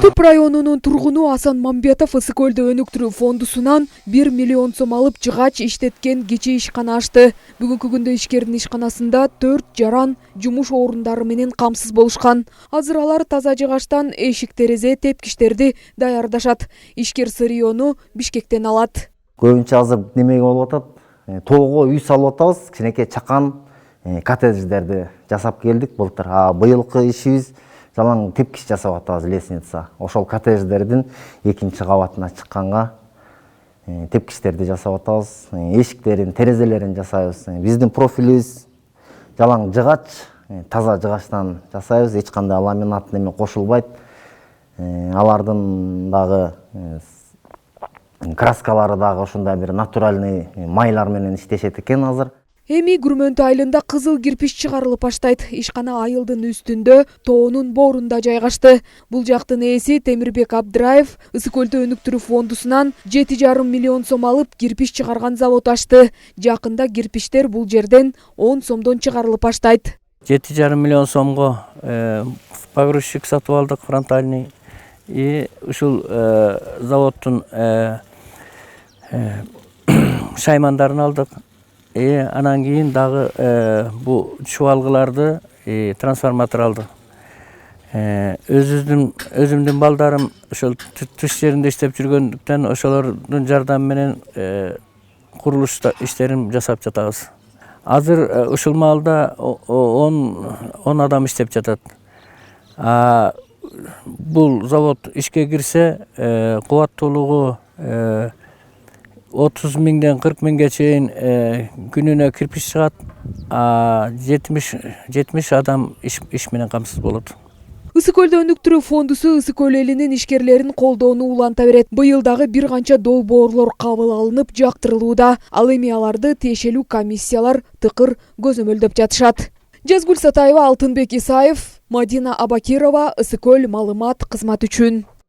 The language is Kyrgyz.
Түп районунун тургуну Асан Мамбетов Ысык көлдү өнүктүрүү фондусунан 1 миллион сом алып жыгач иштеткен кичи ишкана ачты. Бүгүнкү күндө ишкердин ишканасында 4 жаран жумуш орундары менен камсыз болушкан. Азыр алар таза жыгачтан эшик терезе тепкичтерди даярдашат. Ишкер сырьену Бишкектен алат. Көбүнчө азыр немеге болуп атат? Тоого үй салып атабыз, кичинекей чакан коттедждерди жасап келдик былтыр. Быйылкы ишибиз жалаң тепкич жасап атабыз, лестница. Ошол коттедждердин экинчи кабатына чыкканга тепкичтерди жасап атабыз. Эшиктерин, терезелерин жасайбыз. Биздин профилибиз жалаң жыгач, таза жыгачтан жасайбыз. Эч кандай ламинат неме кошулбайт. Алардын дагы краскалары дагы ушундай бир натуральный майлар менен иштешет экен азыр. Эми Күрмөнтү айылында кызыл кирпич чыгарылып баштайт. Ишкана айылдын үстүндө тоонун боорунда жайгашты. Бул жактын ээси Темирбек Абдыраев Ысык көлдү өнүктүрүү фондусунан 7,5 миллион сом алып кирпич чыгарган завод ачты. Жакында кирпичтер бул жерден 10 сомдон чыгарылып баштайт. 7,5 миллион сомго погрузчик сатып алдык, фронтальный. И ушул заводтун шаймандарын алдык. Анан кийин дагы бу чубалгыларды трансформатор алдык. Өзүмдүн балдарым ошол тыш жеринде иштеп жүргөндүктөн ошолордун жардамы менен курулуш иштерин жасап жатабыз. Азыр ушул маалда 10 адам иштеп жатат. Бул завод ишке кирсе, кубаттуулугу 30 миңден 40 миңге чейин күнүнө кирпич чыгат, 70 адам иш менен камсыз болот. Ысык көлдү өнүктүрүү фондусу Ысык көл элинин ишкерлерин колдоону уланта берет. Быйыл дагы бир канча долбоорлор кабыл алынып жактырылууда. Ал эми аларды тиешелүү комиссиялар тыкыр көзөмөлдөп жатышат. Жазгүл Сатаева, Алтынбек Исаев, Мадина Абакирова, Ысык көл маалымат кызмат үчүн.